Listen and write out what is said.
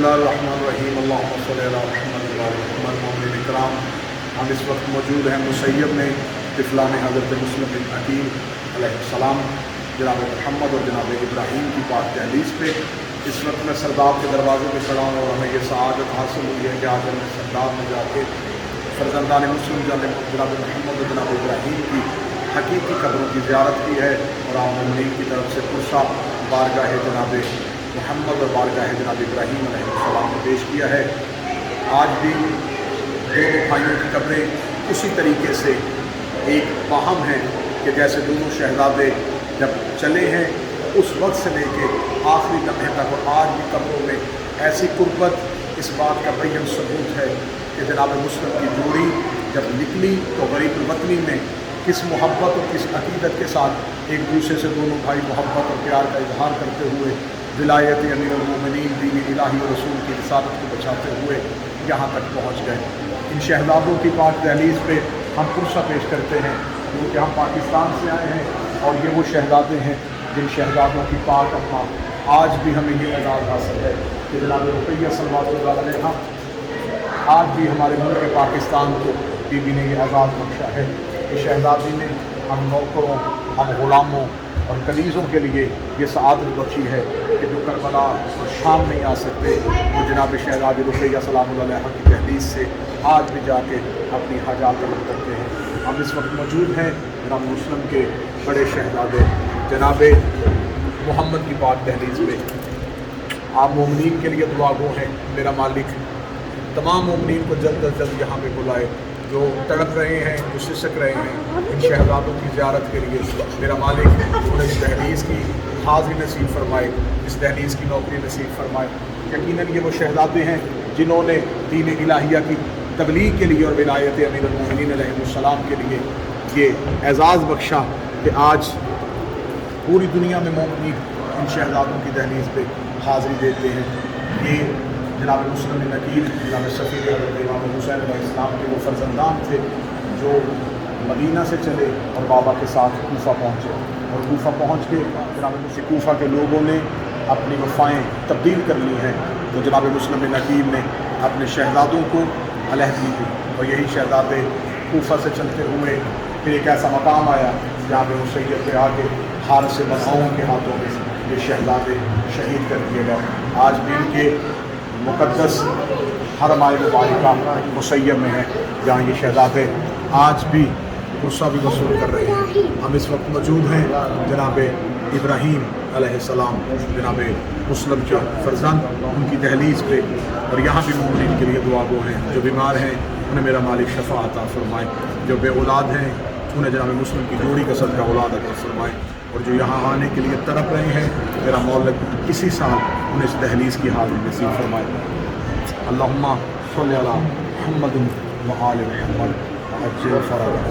اللہ الرحمن الرحیم اللہم صلی علی محمد محمد مومنین اکرام۔ ہم اس وقت موجود ہیں مسیب میں طفلان حضرت مسلم بن عقیل علیہ السلام، جناب محمد اور جناب ابراہیم کی پاک دہلیز پہ۔ اس وقت میں سرداب کے دروازے پہ کھڑا ہوں اور ہمیں یہ سعادت حاصل ہوئی ہے کہ آج ہم نے سرداب میں جا کے فرزندان مسلم جناب محمد اور جناب ابراہیم کی حقیقی قبروں کی زیارت کی ہے اور عام مومنین کی طرف سے پرسہ بارگاہ جناب محمد اور بارگاہ جناب ابراہیم علیہ السلام نے پیش کیا ہے۔ آج بھی دونوں بھائیوں کی قبریں اسی طریقے سے ایک باہم ہیں کہ جیسے دونوں شہزادے جب چلے ہیں اس وقت سے لے کے آخری لمحے تک، اور آج بھی قبروں میں ایسی قربت اس بات کا بین ثبوت ہے کہ جناب مسلم کی جوڑی جب نکلی تو غریب الوطنی میں کس محبت اور کس عقیدت کے ساتھ ایک دوسرے سے دونوں بھائی محبت اور پیار کا اظہار کرتے ہوئے ولایت امیر المومنین دین الہی و رسول کی رسالت کو بچاتے ہوئے یہاں تک پہنچ گئے۔ ان شہزادوں کی پاک دہلیز پہ ہم پرسہ پیش کرتے ہیں کیونکہ ہم پاکستان سے آئے ہیں اور یہ وہ شہزادے ہیں جن شہزادوں کی پاک اماں آج بھی ہمیں یہ اعزاز حاصل ہے کہ جناب رقیہ صلوات اللہ علیہا آج بھی ہمارے ملک پاکستان کو بی بی نے یہ اعزاز بخشا ہے کہ شہزادی نے ہم نوکروں، ہم غلاموں اور کنیزوں کے لیے یہ سعادت بخشی ہے کہ جو کربلا اور شام نہیں آ سکتے وہ جناب شہزادی رقیہ سلام اللہ علیہا کی دہلیز سے آج بھی جا کے اپنی حاجات طلب کرتے ہیں۔ ہم اس وقت موجود ہیں جناب مسلم کے بڑے شہزادے جناب محمد کی پاک دہلیز میں۔ آپ مومنین کے لیے دعا گو ہیں، میرا مالک تمام مومنین کو جلد از جلد یہاں پہ بلائے، جو تڑپ رہے ہیں، جو سسک رہے ہیں ان شہزادوں کی زیارت کے لیے میرا مالک انہیں اس دہلیز کی حاضری نصیب فرمائے، اس دہلیز کی نوکری نصیب فرمائے۔ یقیناً یہ وہ شہزادے ہیں جنہوں نے دین الہیہ کی تبلیغ کے لیے اور ولایت امیر المومنین علیہ السلام کے لیے یہ اعزاز بخشا کہ آج پوری دنیا میں مومنین ان شہزادوں کی دہلیز پہ حاضری دیتے ہیں۔ یہ جناب مسلم بن عقیل جناب شفیع حضرت امام حسین علیہ السلام کے وہ فرزندان تھے جو مدینہ سے چلے اور بابا کے ساتھ کوفہ پہنچے، اور کوفہ پہنچ کے جناب کوفہ کے لوگوں نے اپنی وفائیں تبدیل کر لی ہیں، تو جناب مسلم بن عقیل نے اپنے شہزادوں کو علیحدگی دی اور یہی شہزادے کوفہ سے چلتے ہوئے پھر ایک ایسا مقام آیا جہاں پہ مسیب پہ آ کے حارث بن کے ہاتھوں میں یہ شہزادے شہید کر دیے گئے۔ آج بھی ان کے مقدس حرم مبارکہ مسیب میں ہے جہاں یہ شہزادے آج بھی غصہ بھی وصول کر رہے ہیں۔ ہم اس وقت موجود ہیں جناب ابراہیم علیہ السلام جناب مسلم کے فرزند ان کی دہلیز پہ، اور یہاں بھی مومنین کے لیے دعا گو ہیں، جو بیمار ہیں انہیں میرا مالک شفا عطا فرمائے، جو بے اولاد ہیں انہیں جناب مسلم کی جوڑی کا صدقہ اولاد عطا فرمائے، اور جو یہاں آنے کے لیے تڑپ رہے ہیں میرا مولا اسی سال انہیں اس دہلیز کی حاضری نصیب فرمائے۔ اللہم صلی علی محمد و آل محمد وعجل فرجہ۔